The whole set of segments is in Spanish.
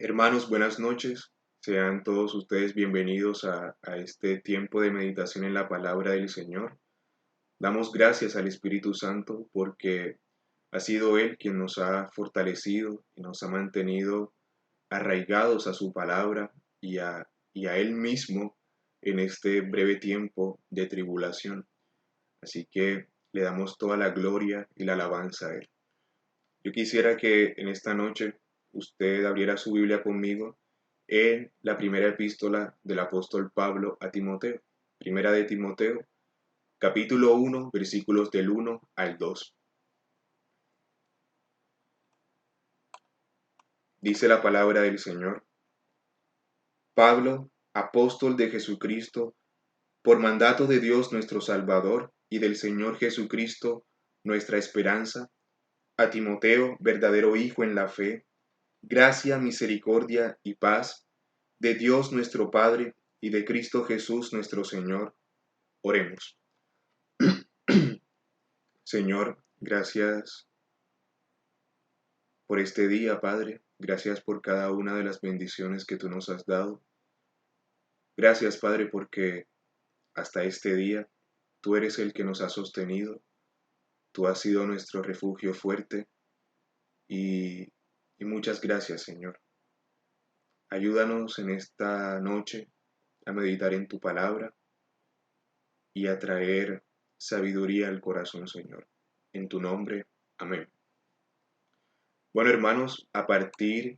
Hermanos, buenas noches. Sean todos ustedes bienvenidos a este tiempo de meditación en la palabra del Señor. Damos gracias al Espíritu Santo porque ha sido Él quien nos ha fortalecido y nos ha mantenido arraigados a su palabra y a Él mismo en este breve tiempo de tribulación. Así que le damos toda la gloria y la alabanza a Él. Yo quisiera que en esta noche usted abriera su Biblia conmigo en la primera epístola del apóstol Pablo a Timoteo. Primera de Timoteo, capítulo 1, versículos del 1 al 2. Dice la palabra del Señor: Pablo, apóstol de Jesucristo, por mandato de Dios nuestro Salvador y del Señor Jesucristo, nuestra esperanza, a Timoteo, verdadero hijo en la fe, gracia, misericordia y paz de Dios nuestro Padre y de Cristo Jesús nuestro Señor. Oremos. Señor, gracias por este día, Padre. Gracias por cada una de las bendiciones que tú nos has dado. Gracias, Padre, porque hasta este día tú eres el que nos ha sostenido. Tú has sido nuestro refugio fuerte y, y muchas gracias, Señor. Ayúdanos en esta noche a meditar en tu palabra y a traer sabiduría al corazón, Señor. En tu nombre, amén. Bueno, hermanos, a partir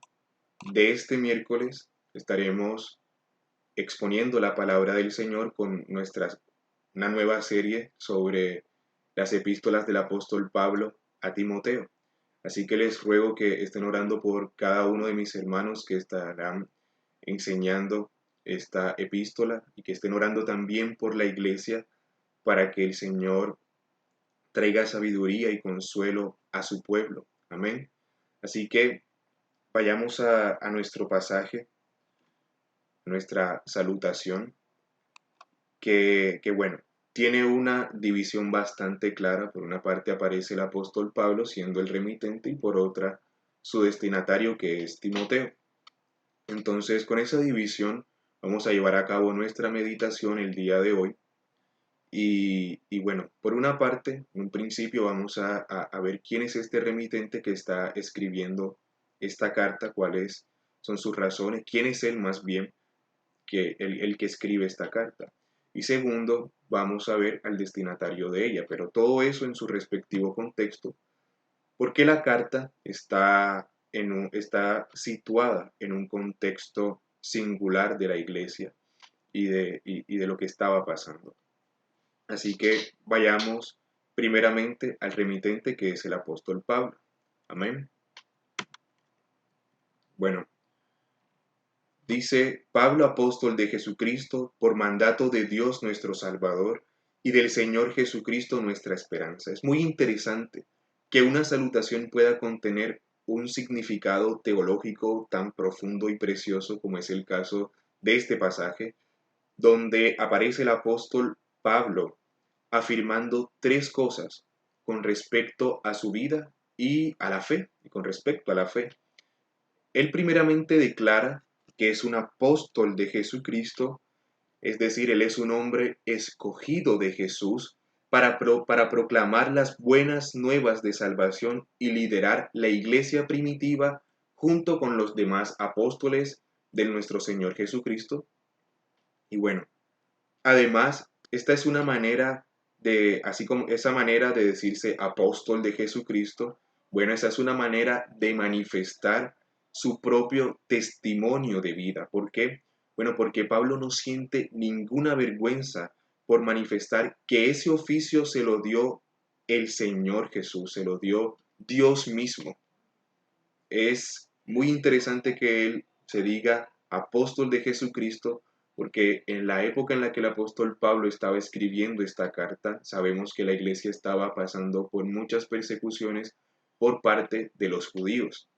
de este miércoles estaremos exponiendo la palabra del Señor con una nueva serie sobre las epístolas del apóstol Pablo a Timoteo. Así que les ruego que estén orando por cada uno de mis hermanos que estarán enseñando esta epístola y que estén orando también por la iglesia para que el Señor traiga sabiduría y consuelo a su pueblo. Amén. Así que vayamos a nuestro pasaje, nuestra salutación, que bueno, tiene una división bastante clara. Por una parte aparece el apóstol Pablo siendo el remitente y por otra su destinatario, que es Timoteo. Entonces, con esa división vamos a llevar a cabo nuestra meditación el día de hoy. Y bueno, por una parte, en un principio vamos a ver quién es este remitente que está escribiendo esta carta, cuáles son sus razones, quién es él más bien que el que escribe esta carta. Y segundo, vamos a ver al destinatario de ella, pero todo eso en su respectivo contexto, porque la carta está situada en un contexto singular de la iglesia y de lo que estaba pasando. Así que vayamos primeramente al remitente, que es el apóstol Pablo. Amén. Bueno, dice: Pablo, apóstol de Jesucristo, por mandato de Dios nuestro Salvador y del Señor Jesucristo nuestra esperanza. Es muy interesante que una salutación pueda contener un significado teológico tan profundo y precioso como es el caso de este pasaje, donde aparece el apóstol Pablo afirmando tres cosas con respecto a su vida y a la fe, y con respecto a la fe. Él primeramente declara que es un apóstol de Jesucristo, es decir, él es un hombre escogido de Jesús para proclamar las buenas nuevas de salvación y liderar la iglesia primitiva junto con los demás apóstoles de nuestro Señor Jesucristo. Y bueno, además, esta es una manera así como esa manera de decirse apóstol de Jesucristo, bueno, esa es una manera de manifestar su propio testimonio de vida. ¿Por qué? Bueno, porque Pablo no siente ninguna vergüenza por manifestar que ese oficio se lo dio el Señor Jesús, se lo dio Dios mismo. Es muy interesante que él se diga apóstol de Jesucristo, porque en la época en la que el apóstol Pablo estaba escribiendo esta carta, sabemos que la iglesia estaba pasando por muchas persecuciones por parte de los judíos.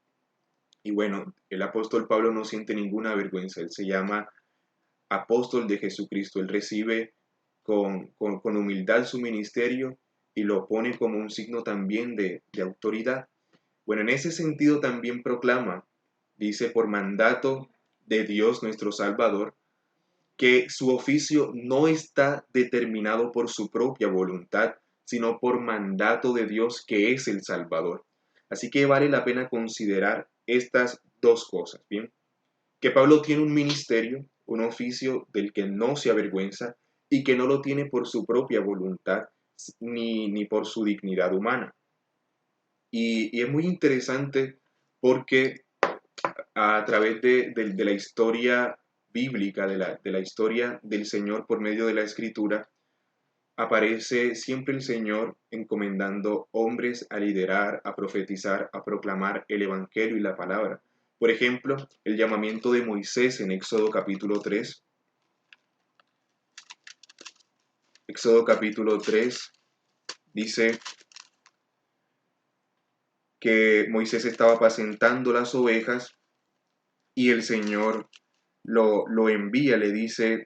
Y bueno, el apóstol Pablo no siente ninguna vergüenza, él se llama apóstol de Jesucristo, él recibe con humildad su ministerio y lo pone como un signo también de autoridad. Bueno, en ese sentido también proclama dice por mandato de Dios nuestro Salvador, que su oficio no está determinado por su propia voluntad, sino por mandato de Dios que es el Salvador. Así que vale la pena considerar estas dos cosas, ¿bien? Que Pablo tiene un ministerio, un oficio del que no se avergüenza y que no lo tiene por su propia voluntad ni por su dignidad humana. Y es muy interesante porque a través de la historia bíblica, de la historia del Señor por medio de la Escritura, aparece siempre el Señor encomendando hombres a liderar, a profetizar, a proclamar el Evangelio y la palabra. Por ejemplo, el llamamiento de Moisés en Éxodo capítulo 3. Éxodo capítulo 3 dice que Moisés estaba apacentando las ovejas y el Señor lo envía, le dice: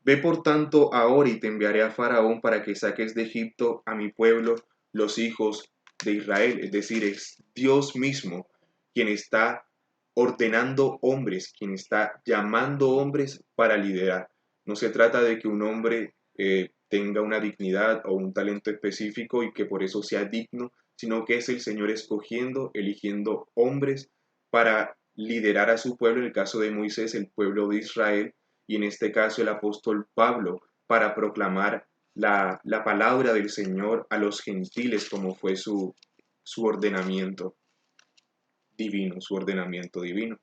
ve por tanto ahora y te enviaré a Faraón para que saques de Egipto a mi pueblo, los hijos de Israel. Es decir, es Dios mismo quien está ordenando hombres, quien está llamando hombres para liderar. No se trata de que un hombre tenga una dignidad o un talento específico y que por eso sea digno, sino que es el Señor escogiendo, eligiendo hombres para liderar a su pueblo, en el caso de Moisés, el pueblo de Israel, y en este caso el apóstol Pablo, para proclamar la palabra del Señor a los gentiles, como fue su ordenamiento divino, su ordenamiento divino.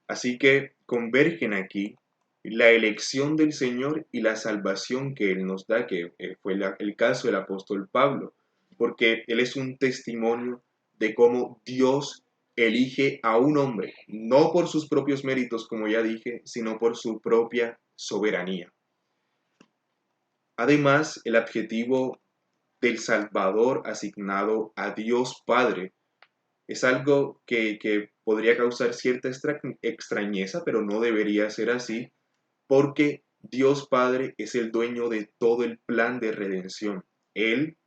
Así que convergen aquí la elección del Señor y la salvación que Él nos da, que fue el caso del apóstol Pablo, porque Él es un testimonio de cómo Dios elige a un hombre, no por sus propios méritos, como ya dije, sino por su propia soberanía. Además, el adjetivo del Salvador asignado a Dios Padre es algo que podría causar cierta extrañeza, pero no debería ser así, porque Dios Padre es el dueño de todo el plan de redención. Él,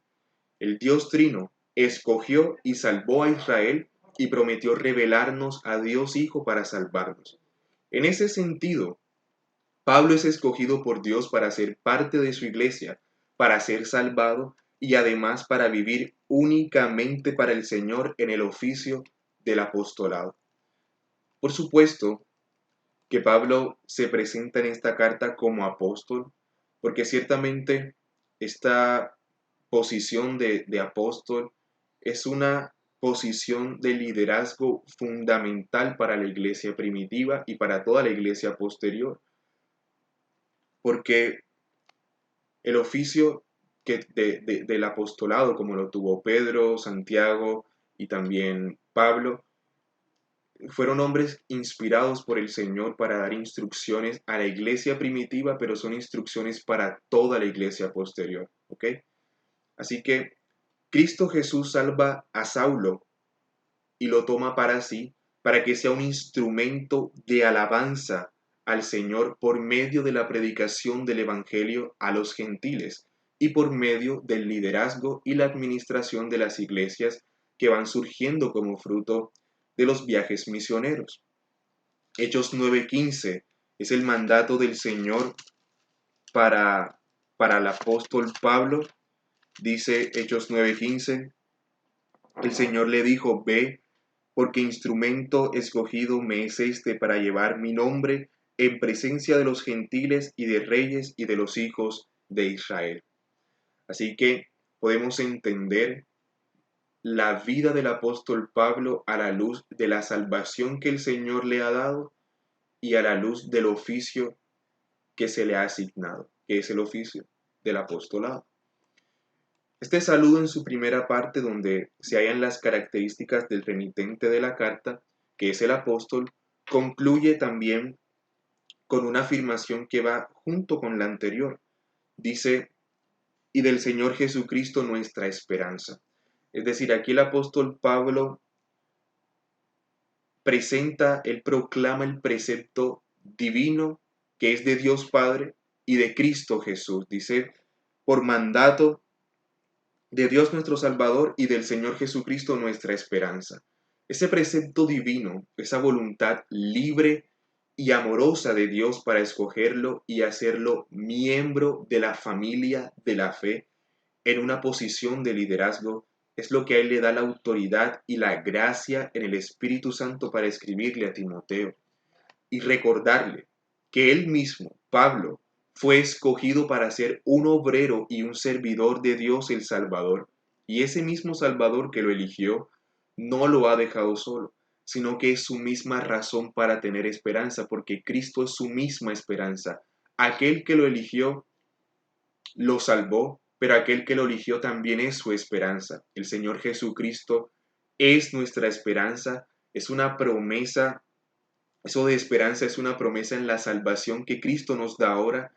el Dios Trino, escogió y salvó a Israel y prometió revelarnos a Dios Hijo para salvarnos. En ese sentido, Pablo es escogido por Dios para ser parte de su iglesia, para ser salvado y además para vivir únicamente para el Señor en el oficio del apostolado. Por supuesto que Pablo se presenta en esta carta como apóstol, porque ciertamente esta posición de apóstol es una posición de liderazgo fundamental para la iglesia primitiva y para toda la iglesia posterior, porque el oficio del apostolado, como lo tuvo Pedro, Santiago y también Pablo, fueron hombres inspirados por el Señor para dar instrucciones a la iglesia primitiva, pero son instrucciones para toda la iglesia posterior, ¿ok? Así que Cristo Jesús salva a Saulo y lo toma para sí, para que sea un instrumento de alabanza al Señor por medio de la predicación del Evangelio a los gentiles y por medio del liderazgo y la administración de las iglesias que van surgiendo como fruto de los viajes misioneros. Hechos 9:15 es el mandato del Señor para el apóstol Pablo. Dice Hechos 9:15, el Señor le dijo: ve, porque instrumento escogido me es este para llevar mi nombre en presencia de los gentiles y de reyes y de los hijos de Israel. Así que podemos entender la vida del apóstol Pablo a la luz de la salvación que el Señor le ha dado y a la luz del oficio que se le ha asignado, que es el oficio del apostolado. Este saludo en su primera parte, donde se hallan las características del remitente de la carta, que es el apóstol, concluye también con una afirmación que va junto con la anterior. Dice: y del Señor Jesucristo nuestra esperanza. Es decir, aquí el apóstol Pablo él proclama el precepto divino que es de Dios Padre y de Cristo Jesús. Dice: por mandato de Dios nuestro Salvador y del Señor Jesucristo nuestra esperanza. ese precepto divino, esa voluntad libre y amorosa de Dios para escogerlo y hacerlo miembro de la familia de la fe en una posición de liderazgo, es lo que a él le da la autoridad y la gracia en el Espíritu Santo para escribirle a Timoteo y recordarle que él mismo, Pablo, fue escogido para ser un obrero y un servidor de Dios el Salvador. Y ese mismo Salvador que lo eligió no lo ha dejado solo, sino que es su misma razón para tener esperanza, porque Cristo es su misma esperanza. Aquel que lo eligió lo salvó, pero aquel que lo eligió también es su esperanza. El Señor Jesucristo es nuestra esperanza, es una promesa. Eso de esperanza es una promesa en la salvación que Cristo nos da ahora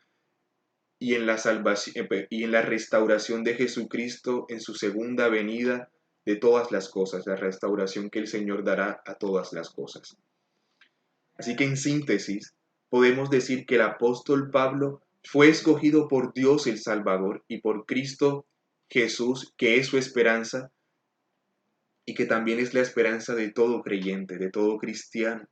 y en la salvación y en la restauración de Jesucristo en su segunda venida de todas las cosas, la restauración que el Señor dará a todas las cosas. Así que en síntesis, podemos decir que el apóstol Pablo fue escogido por Dios el Salvador y por Cristo Jesús, que es su esperanza y que también es la esperanza de todo creyente, de todo cristiano,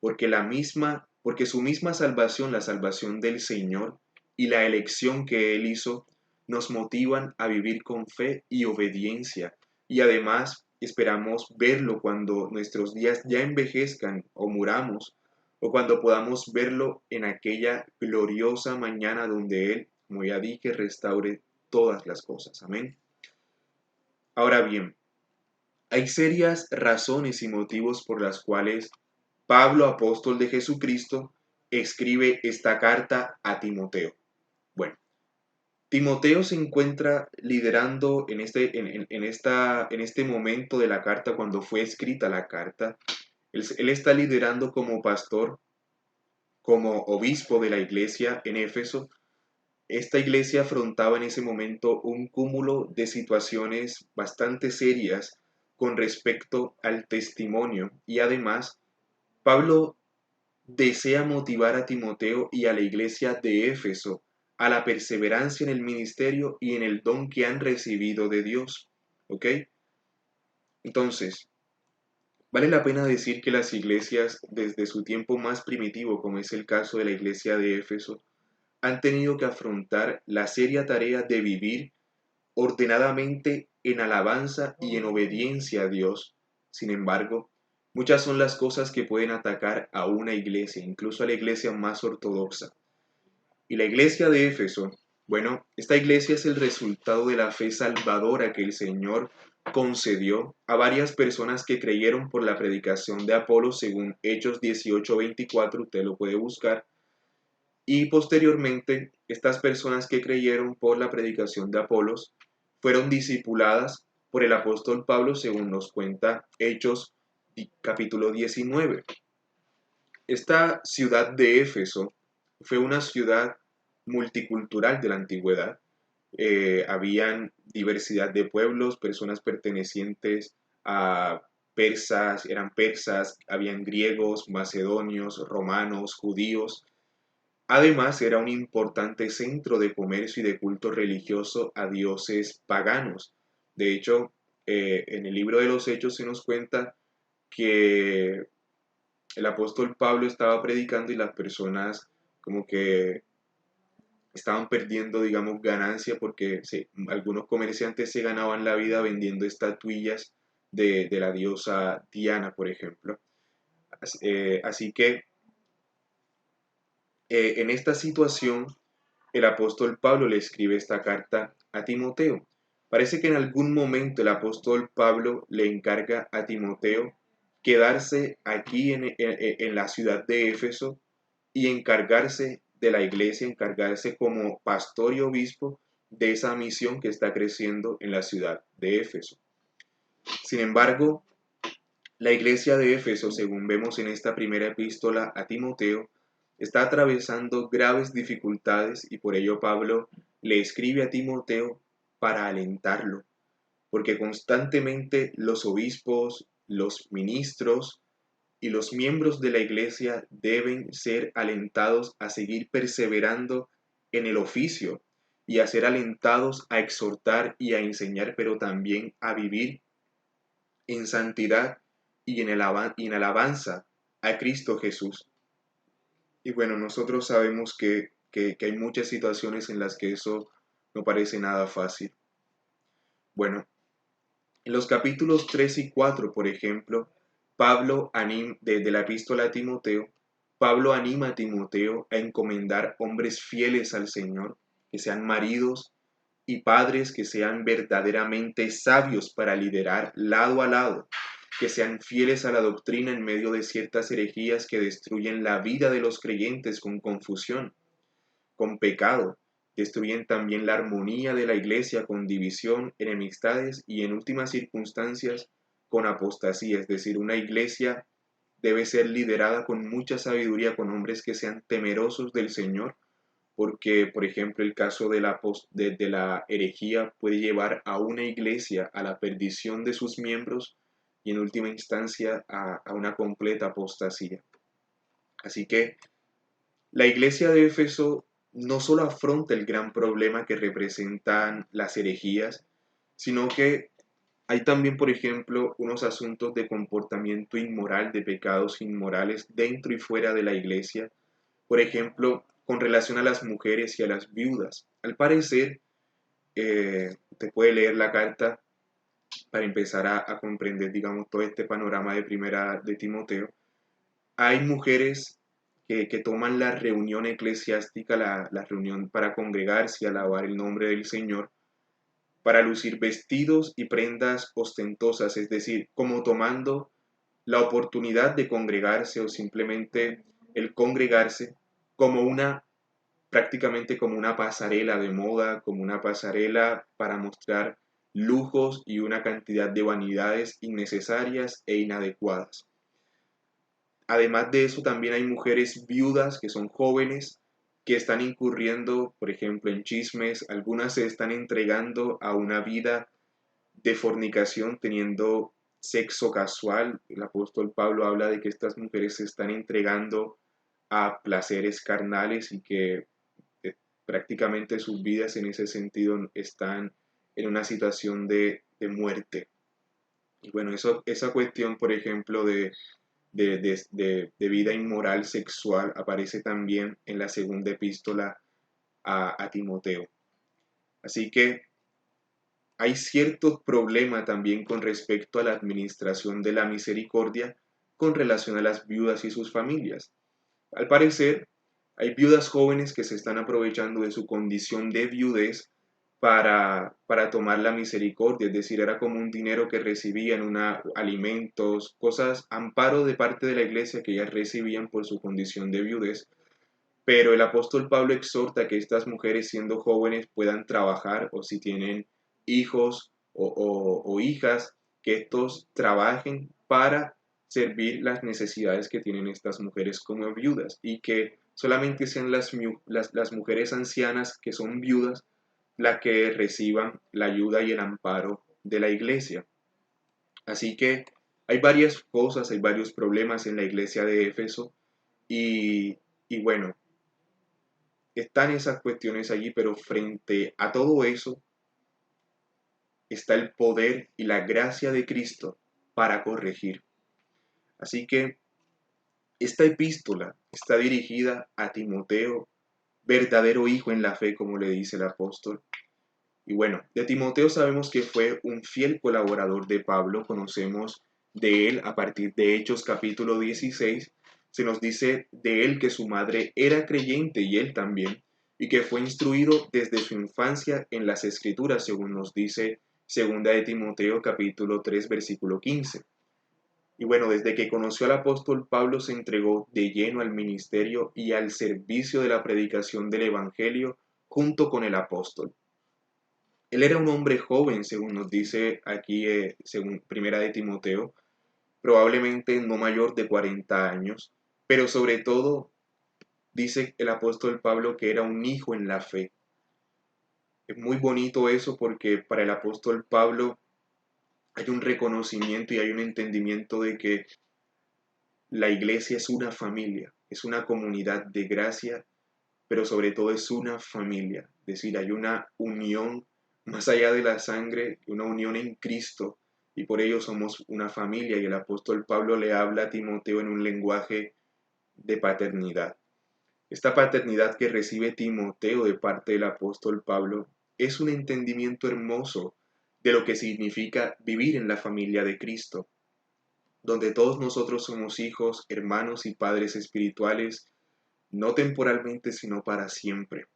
porque su misma salvación, la salvación del Señor y la elección que Él hizo, nos motivan a vivir con fe y obediencia. Y además esperamos verlo cuando nuestros días ya envejezcan o muramos, o cuando podamos verlo en aquella gloriosa mañana donde Él, como ya dije, restaure todas las cosas. Amén. Ahora bien, hay serias razones y motivos por las cuales Pablo, apóstol de Jesucristo, escribe esta carta a Timoteo. Bueno, Timoteo se encuentra liderando en este momento de la carta, cuando fue escrita la carta. Él está liderando como pastor, como obispo de la iglesia en Éfeso. Esta iglesia afrontaba en ese momento un cúmulo de situaciones bastante serias con respecto al testimonio y además Pablo desea motivar a Timoteo y a la iglesia de Éfeso a la perseverancia en el ministerio y en el don que han recibido de Dios. ¿Ok? Entonces, vale la pena decir que las iglesias desde su tiempo más primitivo, como es el caso de la iglesia de Éfeso, han tenido que afrontar la seria tarea de vivir ordenadamente en alabanza y en obediencia a Dios. Sin embargo, muchas son las cosas que pueden atacar a una iglesia, incluso a la iglesia más ortodoxa. Y la iglesia de Éfeso, bueno, esta iglesia es el resultado de la fe salvadora que el Señor concedió a varias personas que creyeron por la predicación de Apolo, según Hechos 18:24, usted lo puede buscar. Y posteriormente, estas personas que creyeron por la predicación de Apolos fueron discipuladas por el apóstol Pablo, según nos cuenta Hechos capítulo 19. Esta ciudad de Éfeso fue una ciudad multicultural de la antigüedad. Habían diversidad de pueblos, personas pertenecientes a eran persas, habían griegos, macedonios, romanos, judíos. Además, era un importante centro de comercio y de culto religioso a dioses paganos. De hecho, en el libro de los Hechos se nos cuenta que el apóstol Pablo estaba predicando y las personas como que estaban perdiendo, digamos, ganancia porque algunos comerciantes se ganaban la vida vendiendo estatuillas de la diosa Diana, por ejemplo. Así que en esta situación, el apóstol Pablo le escribe esta carta a Timoteo. Parece que en algún momento el apóstol Pablo le encarga a Timoteo quedarse aquí en la ciudad de Éfeso y encargarse de la iglesia, encargarse como pastor y obispo de esa misión que está creciendo en la ciudad de Éfeso. Sin embargo, la iglesia de Éfeso, según vemos en esta primera epístola a Timoteo, está atravesando graves dificultades y por ello Pablo le escribe a Timoteo para alentarlo, porque constantemente los obispos, los ministros y los miembros de la iglesia deben ser alentados a seguir perseverando en el oficio y a ser alentados a exhortar y a enseñar, pero también a vivir en santidad y en alabanza a Cristo Jesús. Y bueno, nosotros sabemos que hay muchas situaciones en las que eso no parece nada fácil. Bueno, en los capítulos 3 y 4, por ejemplo, desde la epístola a Timoteo, Pablo anima a Timoteo a encomendar hombres fieles al Señor, que sean maridos y padres que sean verdaderamente sabios para liderar lado a lado, que sean fieles a la doctrina en medio de ciertas herejías que destruyen la vida de los creyentes con confusión, con pecado, destruyen también la armonía de la iglesia con división, enemistades y en últimas circunstancias con apostasía. Es decir, una iglesia debe ser liderada con mucha sabiduría, con hombres que sean temerosos del Señor, porque, por ejemplo, el caso de la herejía puede llevar a una iglesia a la perdición de sus miembros y en última instancia a una completa apostasía. Así que la iglesia de Éfeso no solo afronta el gran problema que representan las herejías, sino que hay también, por ejemplo, unos asuntos de comportamiento inmoral, de pecados inmorales dentro y fuera de la iglesia. Por ejemplo, con relación a las mujeres y a las viudas. Al parecer, te puede leer la carta para empezar a comprender, digamos, todo este panorama de primera de Timoteo. Hay mujeres que toman la reunión eclesiástica, la reunión para congregarse y alabar el nombre del Señor, para lucir vestidos y prendas ostentosas, es decir, como tomando la oportunidad de congregarse o simplemente el congregarse como prácticamente como una pasarela de moda, como una pasarela para mostrar lujos y una cantidad de vanidades innecesarias e inadecuadas. Además de eso, también hay mujeres viudas que son jóvenes que están incurriendo, por ejemplo, en chismes. Algunas se están entregando a una vida de fornicación, teniendo sexo casual. El apóstol Pablo habla de que estas mujeres se están entregando a placeres carnales y que prácticamente sus vidas en ese sentido están en una situación de muerte. Y bueno, esa cuestión, por ejemplo, de vida inmoral sexual aparece también en la segunda epístola a Timoteo. Así que hay ciertos problemas también con respecto a la administración de la misericordia con relación a las viudas y sus familias. Al parecer, hay viudas jóvenes que se están aprovechando de su condición de viudez para tomar la misericordia, es decir, era como un dinero que recibían, alimentos, cosas, amparo de parte de la iglesia que ellas recibían por su condición de viudez. Pero el apóstol Pablo exhorta que estas mujeres siendo jóvenes puedan trabajar o si tienen hijos o hijas, que estos trabajen para servir las necesidades que tienen estas mujeres como viudas y que solamente sean las mujeres ancianas que son viudas las que reciban la ayuda y el amparo de la iglesia. Así que hay varias cosas, hay varios problemas en la iglesia de Éfeso y bueno, están esas cuestiones allí, pero frente a todo eso está el poder y la gracia de Cristo para corregir. Así que esta epístola está dirigida a Timoteo, verdadero hijo en la fe, como le dice el apóstol. Y bueno, de Timoteo sabemos que fue un fiel colaborador de Pablo, conocemos de él a partir de Hechos capítulo 16, se nos dice de él que su madre era creyente y él también, y que fue instruido desde su infancia en las escrituras, según nos dice segunda de Timoteo capítulo 3 versículo 15. Y bueno, desde que conoció al apóstol Pablo se entregó de lleno al ministerio y al servicio de la predicación del Evangelio junto con el apóstol. Él era un hombre joven, según nos dice aquí, según Primera de Timoteo, probablemente no mayor de 40 años, pero sobre todo dice el apóstol Pablo que era un hijo en la fe. Es muy bonito eso porque para el apóstol Pablo hay un reconocimiento y hay un entendimiento de que la iglesia es una familia, es una comunidad de gracia, pero sobre todo es una familia. Es decir, hay una unión más allá de la sangre, una unión en Cristo, y por ello somos una familia, y el apóstol Pablo le habla a Timoteo en un lenguaje de paternidad. Esta paternidad que recibe Timoteo de parte del apóstol Pablo es un entendimiento hermoso de lo que significa vivir en la familia de Cristo, donde todos nosotros somos hijos, hermanos y padres espirituales, no temporalmente, sino para siempre.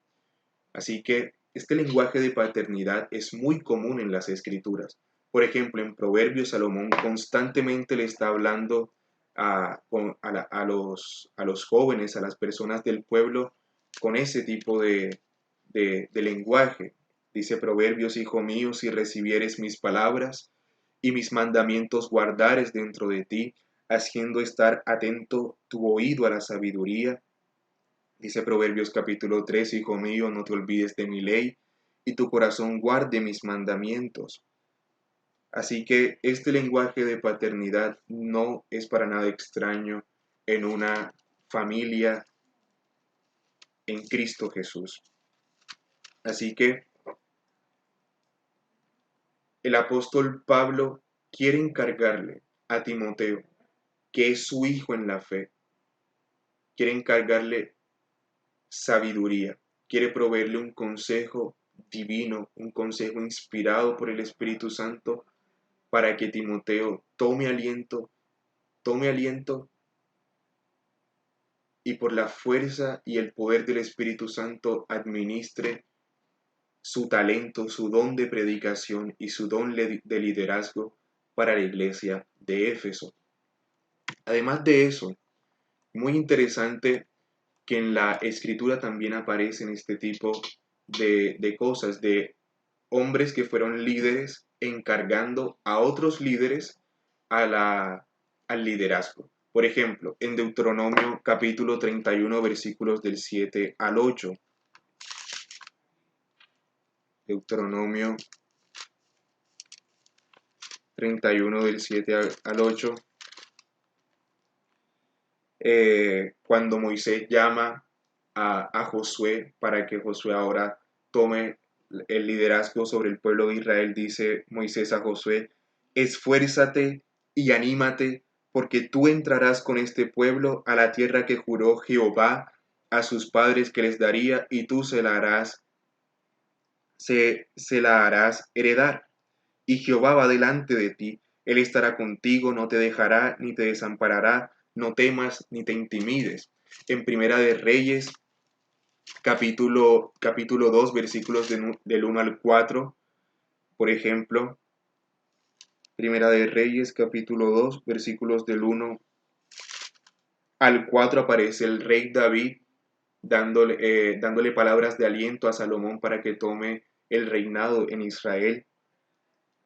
Así que este lenguaje de paternidad es muy común en las escrituras. Por ejemplo, en Proverbios, Salomón constantemente le está hablando a los jóvenes, a las personas del pueblo, con ese tipo de lenguaje. Dice Proverbios: hijo mío, si recibieres mis palabras y mis mandamientos guardares dentro de ti, haciendo estar atento tu oído a la sabiduría. Dice Proverbios capítulo 3: hijo mío, no te olvides de mi ley, y tu corazón guarde mis mandamientos. Así que este lenguaje de paternidad no es para nada extraño en una familia en Cristo Jesús. Así que el apóstol Pablo quiere encargarle a Timoteo, que es su hijo en la fe, quiere encargarle sabiduría, quiere proveerle un consejo divino, un consejo inspirado por el Espíritu Santo, para que Timoteo tome aliento y por la fuerza y el poder del Espíritu Santo administre su talento, su don de predicación y su don de liderazgo para la iglesia de Éfeso. Además de eso, muy interesante que en la escritura también aparecen este tipo de cosas, de hombres que fueron líderes encargando a otros líderes al liderazgo. Por ejemplo, en Deuteronomio capítulo 31, versículos del 7 al 8. Deuteronomio 31 del 7 al 8. Cuando Moisés llama a Josué para que Josué ahora tome el liderazgo sobre el pueblo de Israel, dice Moisés a Josué: esfuérzate y anímate, porque tú entrarás con este pueblo a la tierra que juró Jehová a sus padres que les daría, y tú se la harás heredar. Y Jehová va delante de ti, él estará contigo, no te dejará ni te desamparará, no temas ni te intimides. En Primera de Reyes, capítulo 2, versículos del 1 al 4, por ejemplo, Primera de Reyes, capítulo 2, versículos del 1 al 4, aparece el rey David dándole palabras de aliento a Salomón para que tome el reinado en Israel.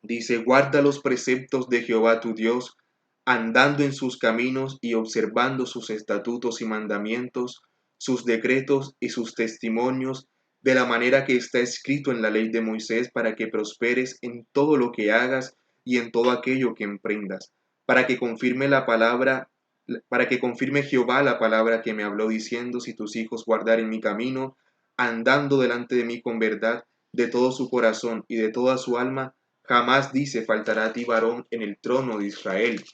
Dice: guarda los preceptos de Jehová tu Dios, andando en sus caminos y observando sus estatutos y mandamientos, sus decretos y sus testimonios, de la manera que está escrito en la ley de Moisés, para que prosperes en todo lo que hagas y en todo aquello que emprendas, para que confirme Jehová la palabra que me habló, diciendo: si tus hijos guardaren mi camino, andando delante de mí con verdad, de todo su corazón y de toda su alma, jamás, dice, faltará a ti varón en el trono de Israel.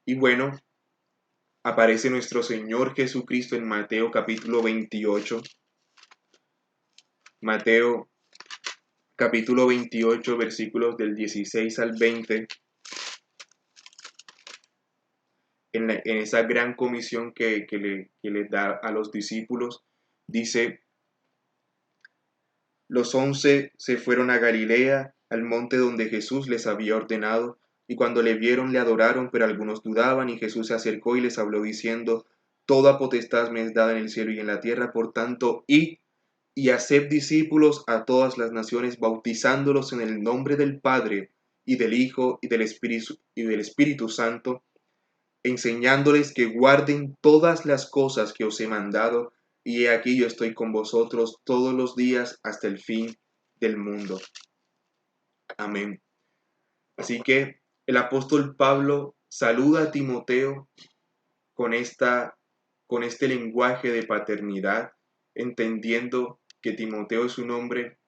Y bueno, aparece nuestro Señor Jesucristo en Mateo capítulo 28. Mateo capítulo 28, versículos del 16 al 20. En esa gran comisión que le da a los discípulos, dice: los 11 se fueron a Galilea, al monte donde Jesús les había ordenado, y cuando le vieron le adoraron, pero algunos dudaban, y Jesús se acercó y les habló diciendo: toda potestad me es dada en el cielo y en la tierra, por tanto, id y haced discípulos a todas las naciones, bautizándolos en el nombre del Padre, y del Hijo, y del Espíritu Santo, enseñándoles que guarden todas las cosas que os he mandado, y he aquí yo estoy con vosotros todos los días hasta el fin del mundo. Amén. Así que el apóstol Pablo saluda a Timoteo con este lenguaje de paternidad, entendiendo que Timoteo es un hombre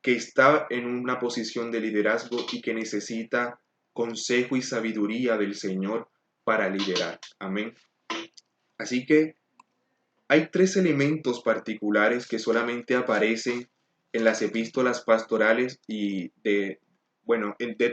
que está en una posición de liderazgo y que necesita consejo y sabiduría del Señor para liderar. Amén. Así que hay tres elementos particulares que solamente aparecen en las epístolas pastorales y de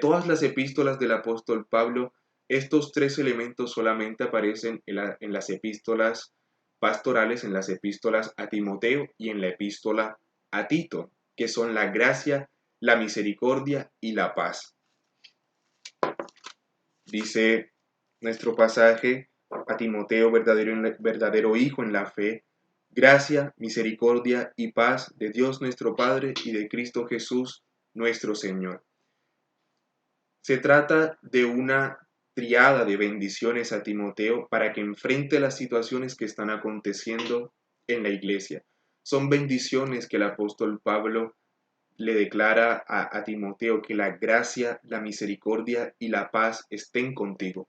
todas las epístolas del apóstol Pablo, estos tres elementos solamente aparecen en las epístolas pastorales, en las epístolas a Timoteo y en la epístola a Tito, que son la gracia, la misericordia y la paz. Dice nuestro pasaje a Timoteo, verdadero hijo en la fe, gracia, misericordia y paz de Dios nuestro Padre y de Cristo Jesús nuestro Señor. Se trata de una triada de bendiciones a Timoteo para que enfrente las situaciones que están aconteciendo en la iglesia. Son bendiciones que el apóstol Pablo le declara a Timoteo, que la gracia, la misericordia y la paz estén contigo.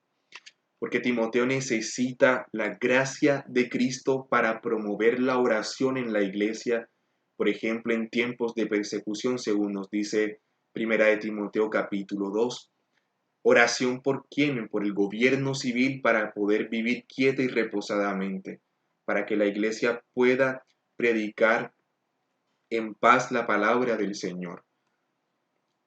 Porque Timoteo necesita la gracia de Cristo para promover la oración en la iglesia, por ejemplo, en tiempos de persecución, según nos dice Primera de Timoteo capítulo 2. Oración por quién, por el gobierno civil para poder vivir quieta y reposadamente, para que la iglesia pueda predicar en paz la palabra del Señor.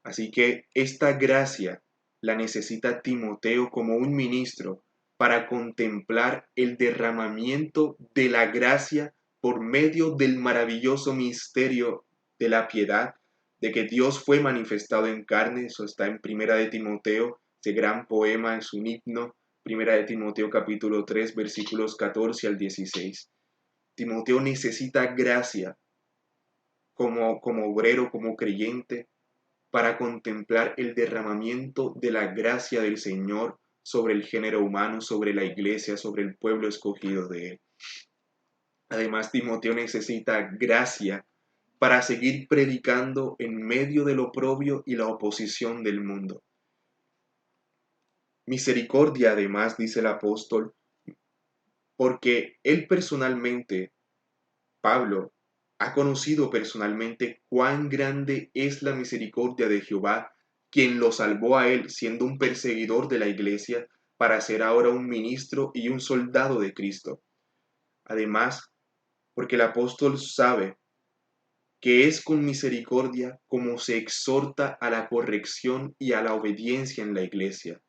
Así que esta gracia la necesita Timoteo como un ministro para contemplar el derramamiento de la gracia por medio del maravilloso misterio de la piedad, de que Dios fue manifestado en carne. Eso está en Primera de Timoteo, ese gran poema es un himno, Primera de Timoteo capítulo 3 versículos 14 al 16. Timoteo necesita gracia como obrero, como creyente, para contemplar el derramamiento de la gracia del Señor sobre el género humano, sobre la iglesia, sobre el pueblo escogido de Él. Además, Timoteo necesita gracia para seguir predicando en medio del oprobio y la oposición del mundo. Misericordia, además, dice el apóstol, porque él personalmente, Pablo, ha conocido personalmente cuán grande es la misericordia de Jehová, quien lo salvó a él siendo un perseguidor de la iglesia para ser ahora un ministro y un soldado de Cristo. Además, porque el apóstol sabe que es con misericordia como se exhorta a la corrección y a la obediencia en la iglesia.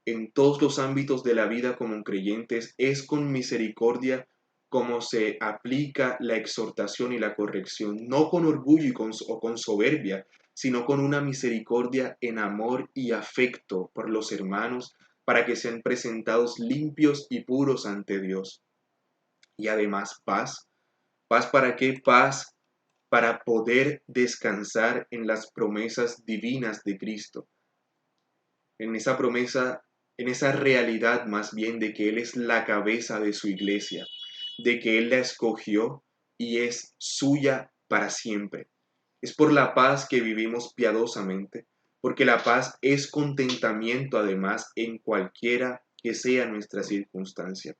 En todos los ámbitos de la vida como creyentes es con misericordia como se aplica la exhortación y la corrección, no con orgullo o con soberbia, sino con una misericordia en amor y afecto por los hermanos, para que sean presentados limpios y puros ante Dios. Y además paz. ¿Paz para qué? Paz para poder descansar en las promesas divinas de Cristo, en esa promesa, en esa realidad más bien de que Él es la cabeza de su iglesia, de que Él la escogió y es suya para siempre. Es por la paz que vivimos piadosamente, porque la paz es contentamiento además en cualquiera que sea nuestra circunstancia.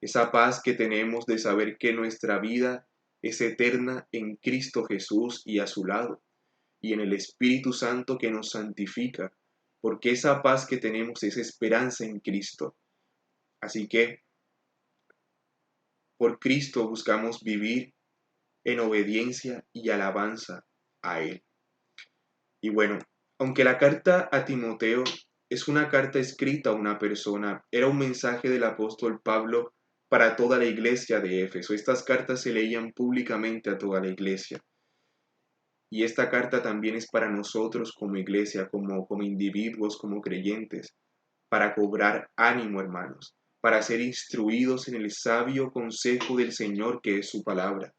Esa paz que tenemos de saber que nuestra vida es eterna en Cristo Jesús y a su lado, y en el Espíritu Santo que nos santifica, porque esa paz que tenemos es esperanza en Cristo. Así que por Cristo buscamos vivir en obediencia y alabanza a Él. Y bueno, aunque la carta a Timoteo es una carta escrita a una persona, era un mensaje del apóstol Pablo para toda la iglesia de Éfeso. Estas cartas se leían públicamente a toda la iglesia. Y esta carta también es para nosotros como iglesia, como individuos, como creyentes, para cobrar ánimo, hermanos, para ser instruidos en el sabio consejo del Señor, que es su palabra.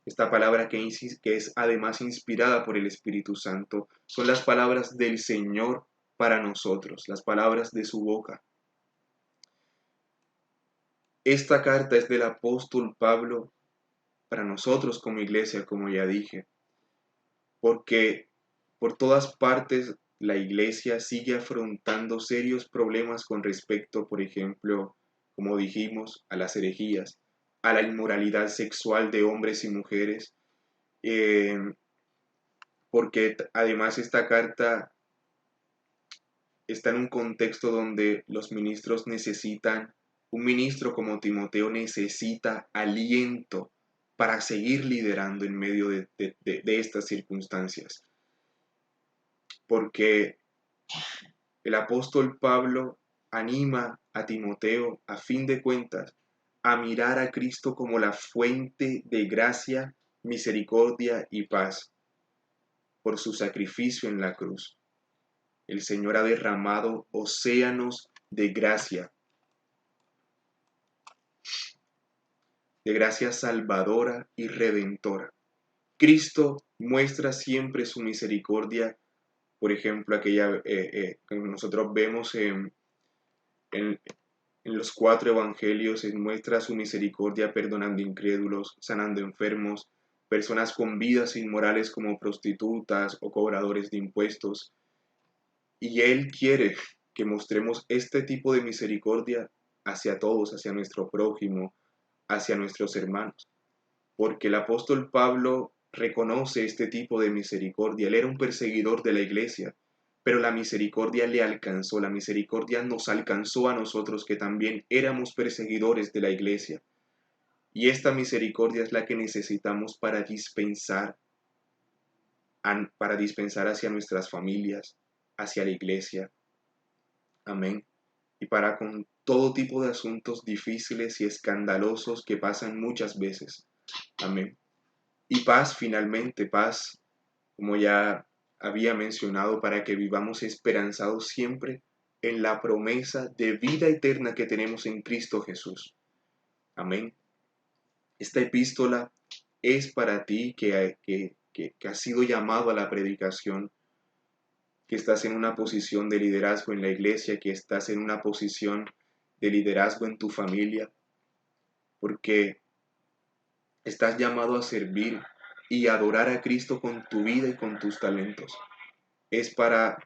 Esta palabra que es además inspirada por el Espíritu Santo, son las palabras del Señor para nosotros, las palabras de su boca. Esta carta es del apóstol Pablo para nosotros como iglesia, como ya dije, porque por todas partes la iglesia sigue afrontando serios problemas con respecto, por ejemplo, como dijimos, a las herejías, a la inmoralidad sexual de hombres y mujeres, porque además esta carta está en un contexto donde los ministros necesitan, un ministro como Timoteo necesita aliento para seguir liderando en medio de estas circunstancias. Porque el apóstol Pablo anima a Timoteo, a fin de cuentas, a mirar a Cristo como la fuente de gracia, misericordia y paz por su sacrificio en la cruz. El Señor ha derramado océanos de gracia salvadora y redentora. Cristo muestra siempre su misericordia, por ejemplo, aquella que nosotros vemos en, en los 4 evangelios, muestra su misericordia perdonando incrédulos, sanando enfermos, personas con vidas inmorales como prostitutas o cobradores de impuestos. Y Él quiere que mostremos este tipo de misericordia hacia todos, hacia nuestro prójimo, hacia nuestros hermanos. Porque el apóstol Pablo reconoce este tipo de misericordia. Él era un perseguidor de la iglesia, pero la misericordia le alcanzó, la misericordia nos alcanzó a nosotros que también éramos perseguidores de la iglesia. Y esta misericordia es la que necesitamos para dispensar hacia nuestras familias, hacia la iglesia. Amén. Y para con todo tipo de asuntos difíciles y escandalosos que pasan muchas veces. Amén. Y paz, finalmente, paz, como ya había mencionado, para que vivamos esperanzados siempre en la promesa de vida eterna que tenemos en Cristo Jesús. Amén. Esta epístola es para ti que has sido llamado a la predicación, que estás en una posición de liderazgo en la iglesia, que estás en una posición de liderazgo en tu familia, porque estás llamado a servir y adorar a Cristo con tu vida y con tus talentos. Es para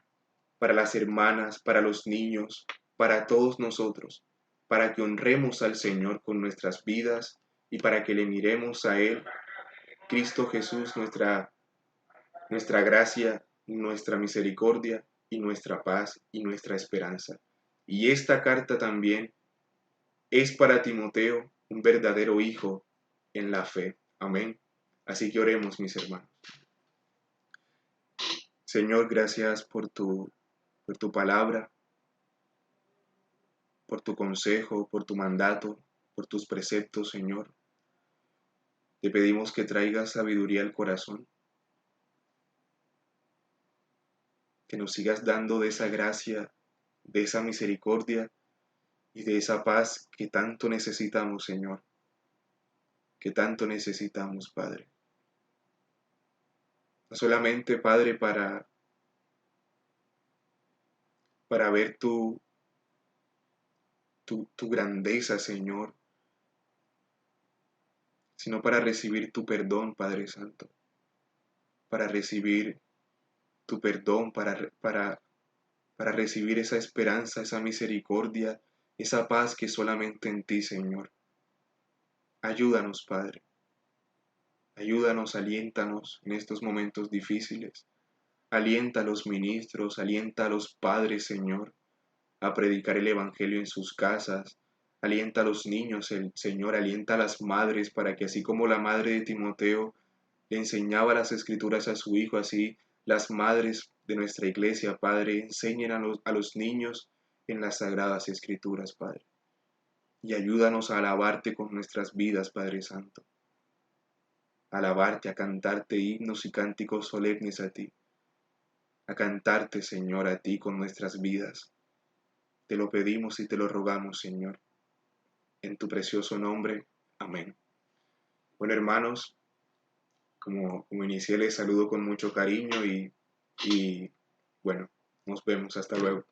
las hermanas, para los niños, para todos nosotros, para que honremos al Señor con nuestras vidas y para que le miremos a Él, Cristo Jesús, nuestra gracia, nuestra misericordia y nuestra paz y nuestra esperanza. Y esta carta también es para Timoteo, un verdadero hijo en la fe. Amén. Así que oremos, mis hermanos. Señor, gracias por tu palabra, por tu consejo, por tu mandato, por tus preceptos, Señor. Te pedimos que traigas sabiduría al corazón, que nos sigas dando de esa gracia, de esa misericordia y de esa paz que tanto necesitamos, Señor, que tanto necesitamos, Padre. No solamente, Padre, para ver tu grandeza, Señor, sino para recibir tu perdón, Padre Santo, para recibir tu perdón, para recibir esa esperanza, esa misericordia, esa paz que solamente en ti, Señor. Ayúdanos, Padre. Ayúdanos, aliéntanos en estos momentos difíciles. Alienta a los ministros, alienta a los padres, Señor, a predicar el Evangelio en sus casas. Alienta a los niños, el Señor, alienta a las madres para que así como la madre de Timoteo le enseñaba las escrituras a su hijo, así las madres de nuestra iglesia, Padre, enseñen a los niños en las sagradas escrituras, Padre. Y ayúdanos a alabarte con nuestras vidas, Padre Santo. Alabarte, a cantarte himnos y cánticos solemnes a ti. A cantarte, Señor, a ti con nuestras vidas. Te lo pedimos y te lo rogamos, Señor. En tu precioso nombre. Amén. Bueno, hermanos, como inicié, les saludo con mucho cariño y bueno, nos vemos. Hasta luego.